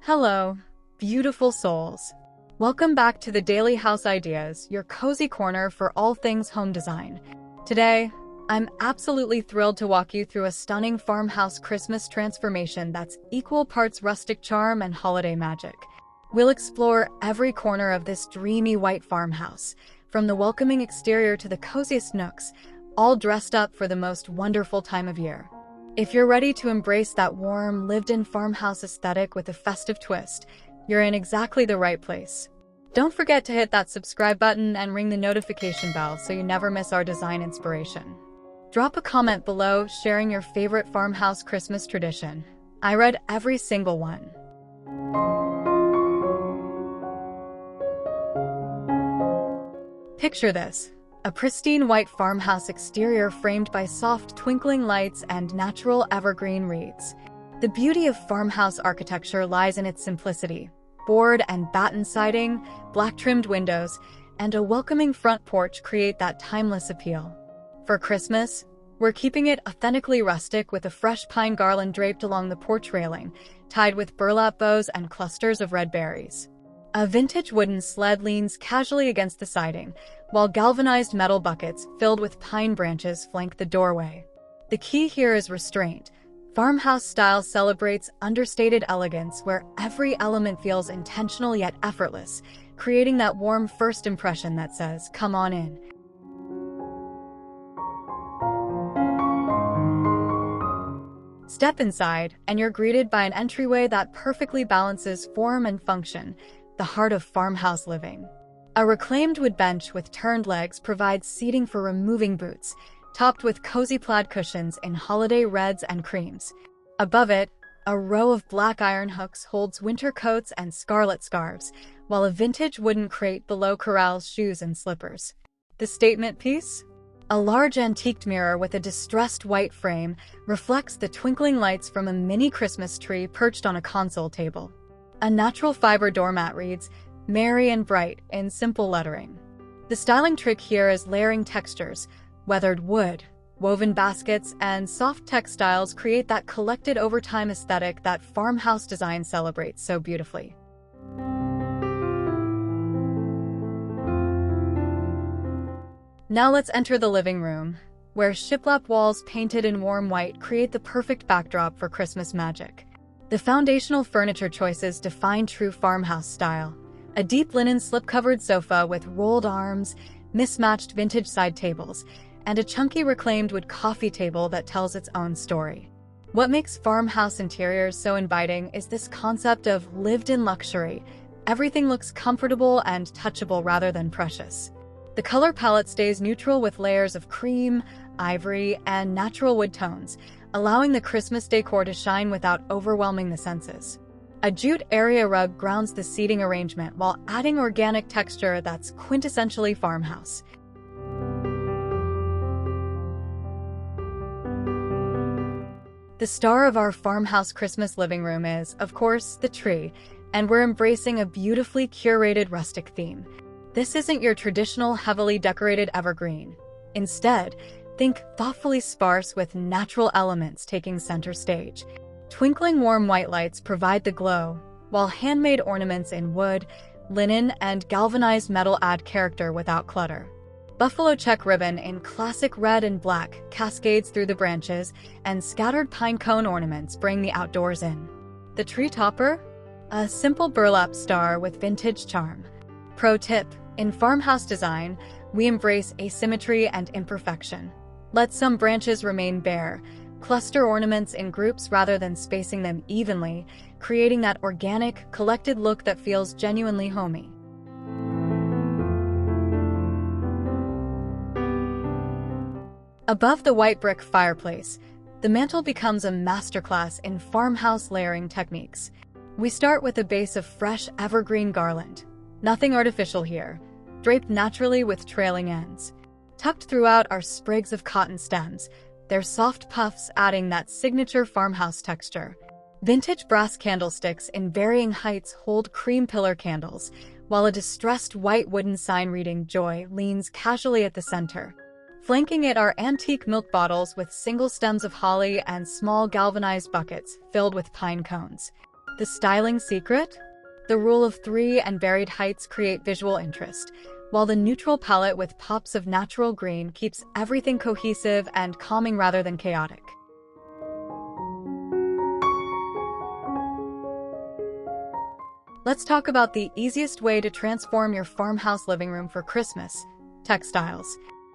Hello, beautiful souls. Welcome back to the Daily House Ideas, your cozy corner for all things home design. Today, I'm absolutely thrilled to walk you through a stunning farmhouse Christmas transformation that's equal parts rustic charm and holiday magic. We'll explore every corner of this dreamy white farmhouse, from the welcoming exterior to the coziest nooks, all dressed up for the most wonderful time of year. If you're ready to embrace that warm, lived-in farmhouse aesthetic with a festive twist, you're in exactly the right place. Don't forget to hit that subscribe button and ring the notification bell so you never miss our design inspiration. Drop a comment below sharing your favorite farmhouse Christmas tradition. I read every single one. Picture this. A pristine white farmhouse exterior framed by soft twinkling lights and natural evergreen reeds. The beauty of farmhouse architecture lies in its simplicity. Board and batten siding, black-trimmed windows, and a welcoming front porch create that timeless appeal. For Christmas, we're keeping it authentically rustic with a fresh pine garland draped along the porch railing, tied with burlap bows and clusters of red berries. A vintage wooden sled leans casually against the siding, while galvanized metal buckets filled with pine branches flank the doorway. The key here is restraint. Farmhouse style celebrates understated elegance where every element feels intentional yet effortless, creating that warm first impression that says, "Come on in." Step inside, and you're greeted by an entryway that perfectly balances form and function, the heart of farmhouse living. A reclaimed wood bench with turned legs provides seating for removing boots, topped with cozy plaid cushions in holiday reds and creams. Above it, a row of black iron hooks holds winter coats and scarlet scarves, while a vintage wooden crate below corrals shoes and slippers. The statement piece? A large antiqued mirror with a distressed white frame reflects the twinkling lights from a mini Christmas tree perched on a console table. A natural fiber doormat reads, "Merry and bright," in simple lettering. The styling trick here is layering textures. Weathered wood, woven baskets, and soft textiles create that collected over time aesthetic that farmhouse design celebrates so beautifully. Now let's enter the living room, where shiplap walls painted in warm white create the perfect backdrop for Christmas magic. The foundational furniture choices define true farmhouse style. A deep linen slip-covered sofa with rolled arms, mismatched vintage side tables, and a chunky reclaimed wood coffee table that tells its own story. What makes farmhouse interiors so inviting is this concept of lived-in luxury. Everything looks comfortable and touchable rather than precious. The color palette stays neutral with layers of cream, ivory, and natural wood tones, allowing the Christmas decor to shine without overwhelming the senses. A jute area rug grounds the seating arrangement while adding organic texture that's quintessentially farmhouse. The star of our farmhouse Christmas living room is, of course, the tree, and we're embracing a beautifully curated rustic theme. This isn't your traditional heavily decorated evergreen. Instead, think thoughtfully sparse with natural elements taking center stage. Twinkling warm white lights provide the glow, while handmade ornaments in wood, linen, and galvanized metal add character without clutter. Buffalo check ribbon in classic red and black cascades through the branches, and scattered pine cone ornaments bring the outdoors in. The tree topper? A simple burlap star with vintage charm. Pro tip: in farmhouse design, we embrace asymmetry and imperfection. Let some branches remain bare. Cluster ornaments in groups rather than spacing them evenly, creating that organic, collected look that feels genuinely homey. Above the white brick fireplace, the mantel becomes a masterclass in farmhouse layering techniques. We start with a base of fresh evergreen garland. Nothing artificial here, draped naturally with trailing ends. Tucked throughout are sprigs of cotton stems, their soft puffs adding that signature farmhouse texture. Vintage brass candlesticks in varying heights hold cream pillar candles, while a distressed white wooden sign reading "Joy" leans casually at the center. Flanking it are antique milk bottles with single stems of holly and small galvanized buckets filled with pine cones. The styling secret? The rule of three and varied heights create visual interest, while the neutral palette with pops of natural green keeps everything cohesive and calming rather than chaotic. Let's talk about the easiest way to transform your farmhouse living room for Christmas: textiles.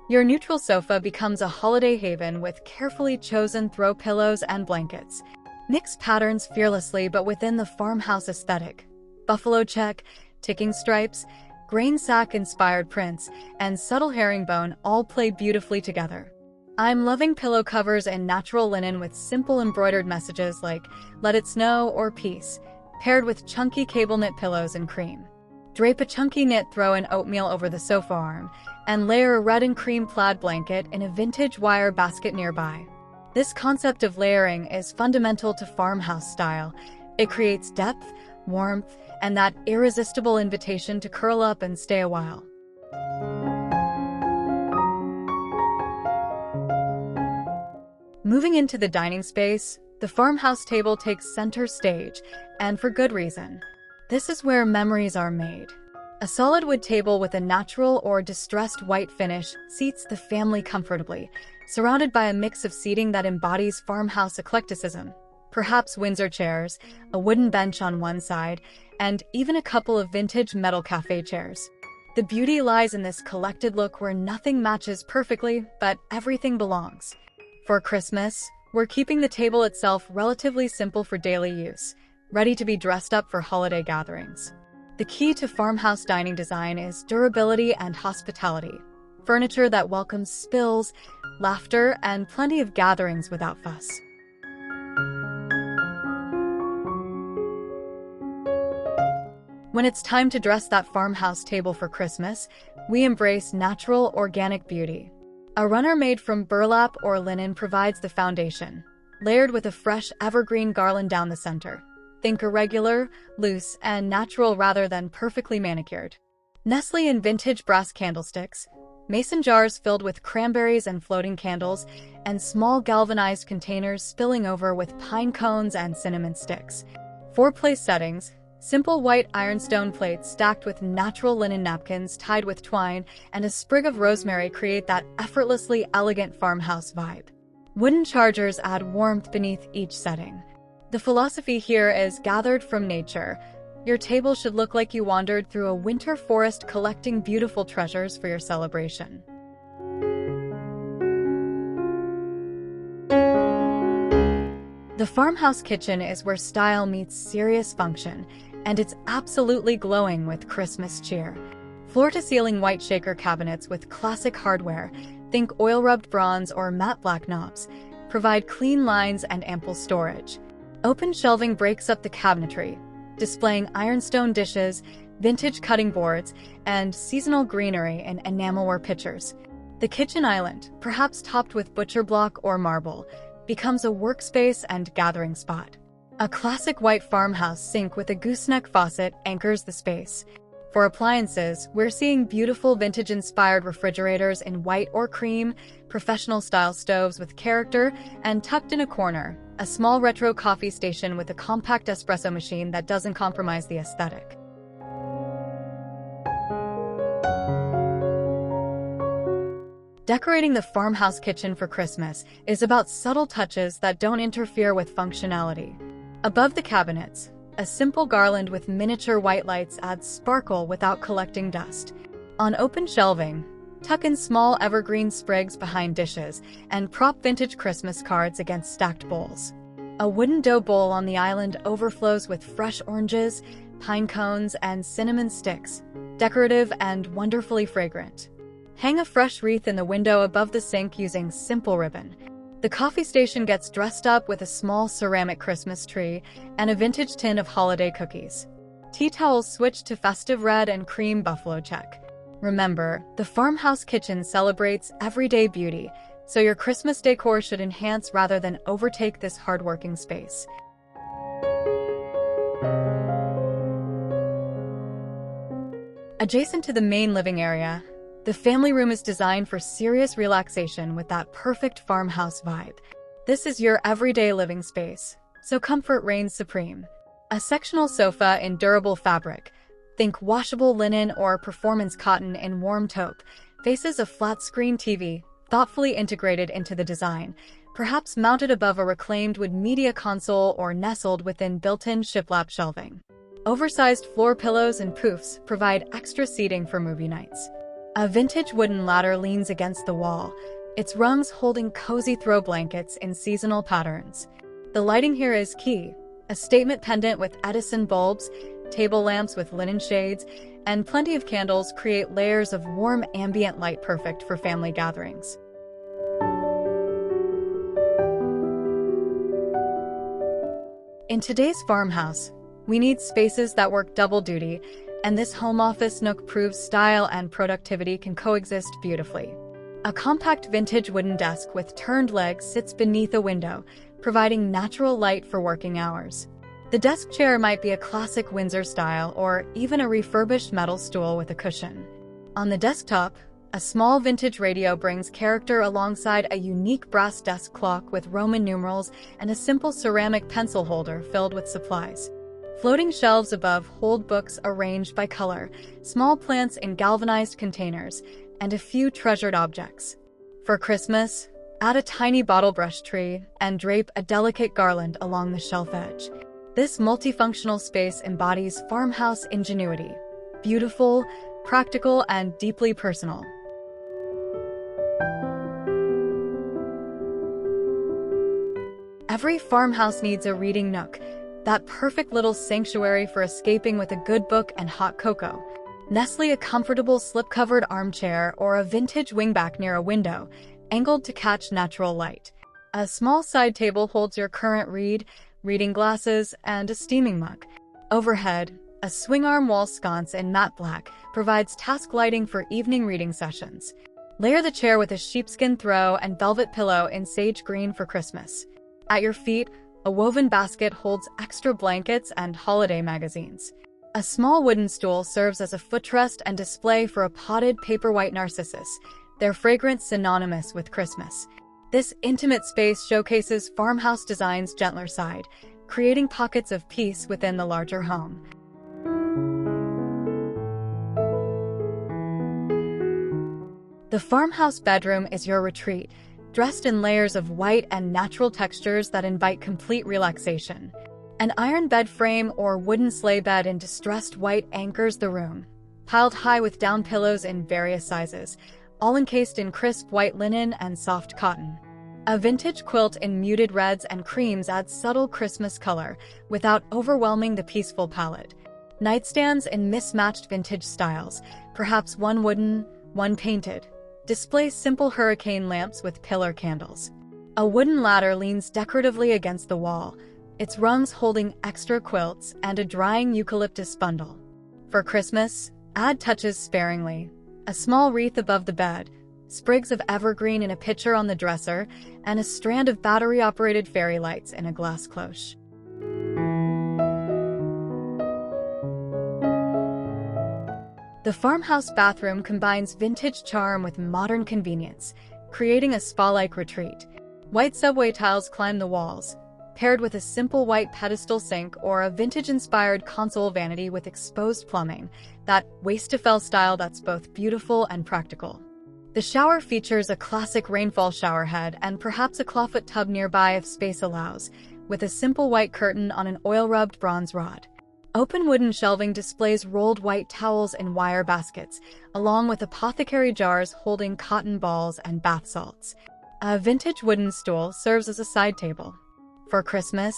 Your neutral sofa becomes a holiday haven with carefully chosen throw pillows and blankets. Mix patterns fearlessly but within the farmhouse aesthetic. Buffalo check, ticking stripes, grain sack-inspired prints, and subtle herringbone all play beautifully together. I'm loving pillow covers in natural linen with simple embroidered messages like "Let It Snow" or "Peace," paired with chunky cable knit pillows in cream. Drape a chunky knit throw in oatmeal over the sofa arm, and layer a red and cream plaid blanket in a vintage wire basket nearby. This concept of layering is fundamental to farmhouse style. It creates depth, warmth, and that irresistible invitation to curl up and stay a while. Moving into the dining space, the farmhouse table takes center stage, and for good reason. This is where memories are made. A solid wood table with a natural or distressed white finish seats the family comfortably, surrounded by a mix of seating that embodies farmhouse eclecticism. Perhaps Windsor chairs, a wooden bench on one side, and even a couple of vintage metal cafe chairs. The beauty lies in this collected look where nothing matches perfectly, but everything belongs. For Christmas, we're keeping the table itself relatively simple for daily use, ready to be dressed up for holiday gatherings. The key to farmhouse dining design is durability and hospitality. Furniture that welcomes spills, laughter, and plenty of gatherings without fuss. When it's time to dress that farmhouse table for Christmas, we embrace natural, organic beauty. A runner made from burlap or linen provides the foundation, layered with a fresh evergreen garland down the center. Think irregular, loose, and natural rather than perfectly manicured. Nestle in vintage brass candlesticks, mason jars filled with cranberries and floating candles, and small galvanized containers spilling over with pine cones and cinnamon sticks. 4-place settings, simple white ironstone plates stacked with natural linen napkins tied with twine and a sprig of rosemary create that effortlessly elegant farmhouse vibe. Wooden chargers add warmth beneath each setting. The philosophy here is gathered from nature. Your table should look like you wandered through a winter forest collecting beautiful treasures for your celebration. The farmhouse kitchen is where style meets serious function, and it's absolutely glowing with Christmas cheer. Floor-to-ceiling white shaker cabinets with classic hardware, think oil-rubbed bronze or matte black knobs, provide clean lines and ample storage. Open shelving breaks up the cabinetry, displaying ironstone dishes, vintage cutting boards, and seasonal greenery in enamelware pitchers. The kitchen island, perhaps topped with butcher block or marble, becomes a workspace and gathering spot. A classic white farmhouse sink with a gooseneck faucet anchors the space. For appliances, we're seeing beautiful vintage-inspired refrigerators in white or cream, professional-style stoves with character, and tucked in a corner, a small retro coffee station with a compact espresso machine that doesn't compromise the aesthetic. Decorating the farmhouse kitchen for Christmas is about subtle touches that don't interfere with functionality. Above the cabinets, a simple garland with miniature white lights adds sparkle without collecting dust. On open shelving, tuck in small evergreen sprigs behind dishes and prop vintage Christmas cards against stacked bowls. A wooden dough bowl on the island overflows with fresh oranges, pine cones, and cinnamon sticks, decorative and wonderfully fragrant. Hang a fresh wreath in the window above the sink using simple ribbon. The coffee station gets dressed up with a small ceramic Christmas tree and a vintage tin of holiday cookies. Tea towels switch to festive red and cream buffalo check. Remember, the farmhouse kitchen celebrates everyday beauty, so your Christmas decor should enhance rather than overtake this hardworking space. Adjacent to the main living area, the family room is designed for serious relaxation with that perfect farmhouse vibe. This is your everyday living space, so comfort reigns supreme. A sectional sofa in durable fabric, think washable linen or performance cotton in warm taupe, faces a flat-screen TV, thoughtfully integrated into the design, perhaps mounted above a reclaimed wood media console or nestled within built-in shiplap shelving. Oversized floor pillows and poofs provide extra seating for movie nights. A vintage wooden ladder leans against the wall, its rungs holding cozy throw blankets in seasonal patterns. The lighting here is key. A statement pendant with Edison bulbs, table lamps with linen shades, and plenty of candles create layers of warm ambient light perfect for family gatherings. In today's farmhouse, we need spaces that work double duty, and this home office nook proves style and productivity can coexist beautifully. A compact vintage wooden desk with turned legs sits beneath a window, providing natural light for working hours. The desk chair might be a classic Windsor style or even a refurbished metal stool with a cushion. On the desktop, a small vintage radio brings character alongside a unique brass desk clock with Roman numerals and a simple ceramic pencil holder filled with supplies. Floating shelves above hold books arranged by color, small plants in galvanized containers, and a few treasured objects. For Christmas, add a tiny bottle brush tree and drape a delicate garland along the shelf edge. This multifunctional space embodies farmhouse ingenuity, beautiful, practical, and deeply personal. Every farmhouse needs a reading nook, that perfect little sanctuary for escaping with a good book and hot cocoa. Nestle a comfortable slip-covered armchair or a vintage wingback near a window, angled to catch natural light. A small side table holds your current read, reading glasses, and a steaming mug. Overhead, a swing-arm wall sconce in matte black provides task lighting for evening reading sessions. Layer the chair with a sheepskin throw and velvet pillow in sage green for Christmas. At your feet, a woven basket holds extra blankets and holiday magazines. A small wooden stool serves as a footrest and display for a potted paper white narcissus, their fragrance synonymous with Christmas. This intimate space showcases farmhouse design's gentler side, creating pockets of peace within the larger home. The farmhouse bedroom is your retreat, dressed in layers of white and natural textures that invite complete relaxation. An iron bed frame or wooden sleigh bed in distressed white anchors the room, piled high with down pillows in various sizes, all encased in crisp white linen and soft cotton. A vintage quilt in muted reds and creams adds subtle Christmas color without overwhelming the peaceful palette. Nightstands in mismatched vintage styles, perhaps one wooden, one painted, display simple hurricane lamps with pillar candles. A wooden ladder leans decoratively against the wall, its rungs holding extra quilts and a drying eucalyptus bundle. For Christmas, add touches sparingly. A small wreath above the bed, sprigs of evergreen in a pitcher on the dresser, and a strand of battery-operated fairy lights in a glass cloche. The farmhouse bathroom combines vintage charm with modern convenience, creating a spa-like retreat. White subway tiles climb the walls, paired with a simple white pedestal sink or a vintage-inspired console vanity with exposed plumbing, that waste-to-fell style that's both beautiful and practical. The shower features a classic rainfall shower head and perhaps a clawfoot tub nearby if space allows, with a simple white curtain on an oil-rubbed bronze rod. Open wooden shelving displays rolled white towels in wire baskets, along with apothecary jars holding cotton balls and bath salts. A vintage wooden stool serves as a side table. For Christmas,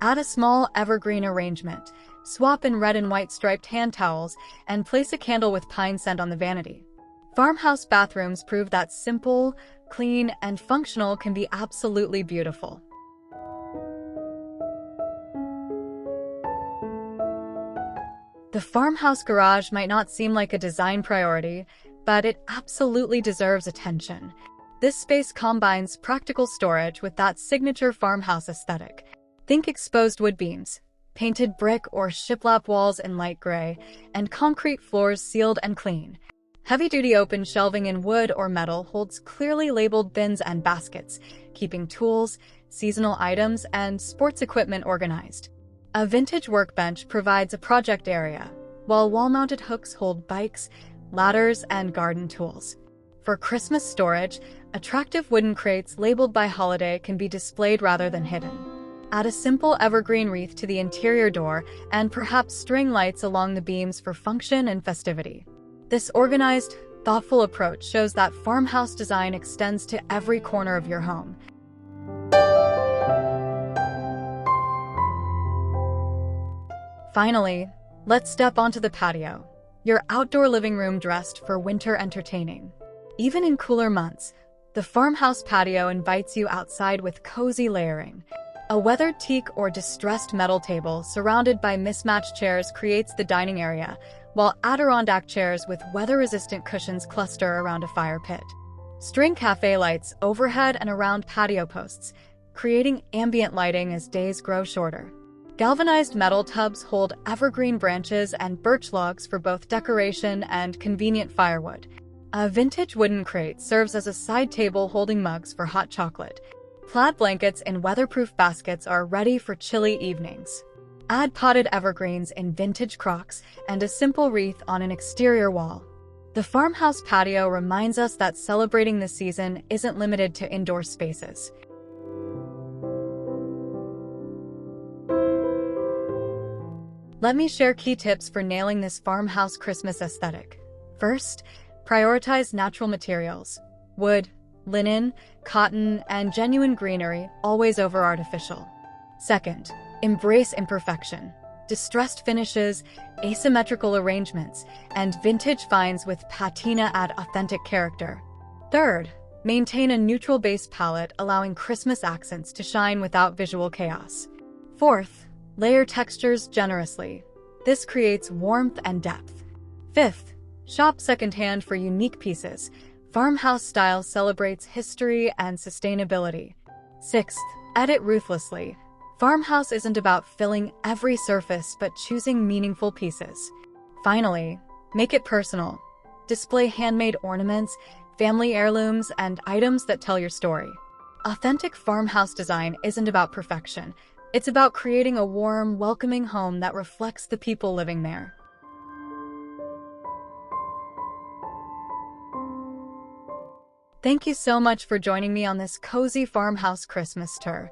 add a small evergreen arrangement, swap in red and white striped hand towels, and place a candle with pine scent on the vanity. Farmhouse bathrooms prove that simple, clean, and functional can be absolutely beautiful. The farmhouse garage might not seem like a design priority, but it absolutely deserves attention. This space combines practical storage with that signature farmhouse aesthetic. Think exposed wood beams, painted brick or shiplap walls in light gray, and concrete floors sealed and clean. Heavy-duty open shelving in wood or metal holds clearly labeled bins and baskets, keeping tools, seasonal items, and sports equipment organized. A vintage workbench provides a project area, while wall-mounted hooks hold bikes, ladders, and garden tools. For Christmas storage, attractive wooden crates labeled by holiday can be displayed rather than hidden. Add a simple evergreen wreath to the interior door and perhaps string lights along the beams for function and festivity. This organized, thoughtful approach shows that farmhouse design extends to every corner of your home. Finally, let's step onto the patio, your outdoor living room dressed for winter entertaining. Even in cooler months, the farmhouse patio invites you outside with cozy layering. A weathered teak or distressed metal table surrounded by mismatched chairs creates the dining area, while Adirondack chairs with weather-resistant cushions cluster around a fire pit. String cafe lights overhead and around patio posts, creating ambient lighting as days grow shorter. Galvanized metal tubs hold evergreen branches and birch logs for both decoration and convenient firewood. A vintage wooden crate serves as a side table holding mugs for hot chocolate. Plaid blankets in weatherproof baskets are ready for chilly evenings. Add potted evergreens in vintage crocks and a simple wreath on an exterior wall. The farmhouse patio reminds us that celebrating the season isn't limited to indoor spaces. Let me share key tips for nailing this farmhouse Christmas aesthetic. First, prioritize natural materials. Wood, linen, cotton, and genuine greenery, always over artificial. Second, embrace imperfection. Distressed finishes, asymmetrical arrangements, and vintage finds with patina add authentic character. Third, maintain a neutral base palette, allowing Christmas accents to shine without visual chaos. Fourth, layer textures generously. This creates warmth and depth. Fifth, shop secondhand for unique pieces. Farmhouse style celebrates history and sustainability. Sixth, edit ruthlessly. Farmhouse isn't about filling every surface but choosing meaningful pieces. Finally, make it personal. Display handmade ornaments, family heirlooms, and items that tell your story. Authentic farmhouse design isn't about perfection. It's about creating a warm, welcoming home that reflects the people living there. Thank you so much for joining me on this cozy farmhouse Christmas tour.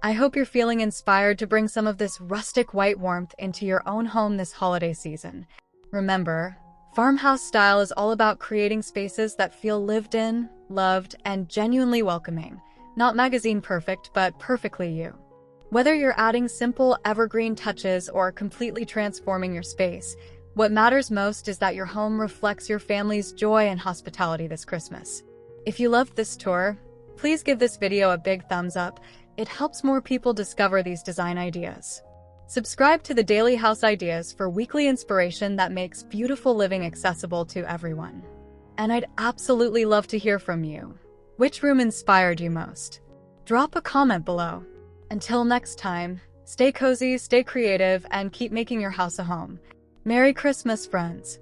I hope you're feeling inspired to bring some of this rustic white warmth into your own home this holiday season. Remember, farmhouse style is all about creating spaces that feel lived in, loved, and genuinely welcoming. Not magazine perfect, but perfectly you. Whether you're adding simple evergreen touches or completely transforming your space, what matters most is that your home reflects your family's joy and hospitality this Christmas. If you loved this tour, please give this video a big thumbs up. It helps more people discover these design ideas. Subscribe to the Daily House Ideas for weekly inspiration that makes beautiful living accessible to everyone. And I'd absolutely love to hear from you. Which room inspired you most? Drop a comment below. Until next time, stay cozy, stay creative, and keep making your house a home. Merry Christmas, friends!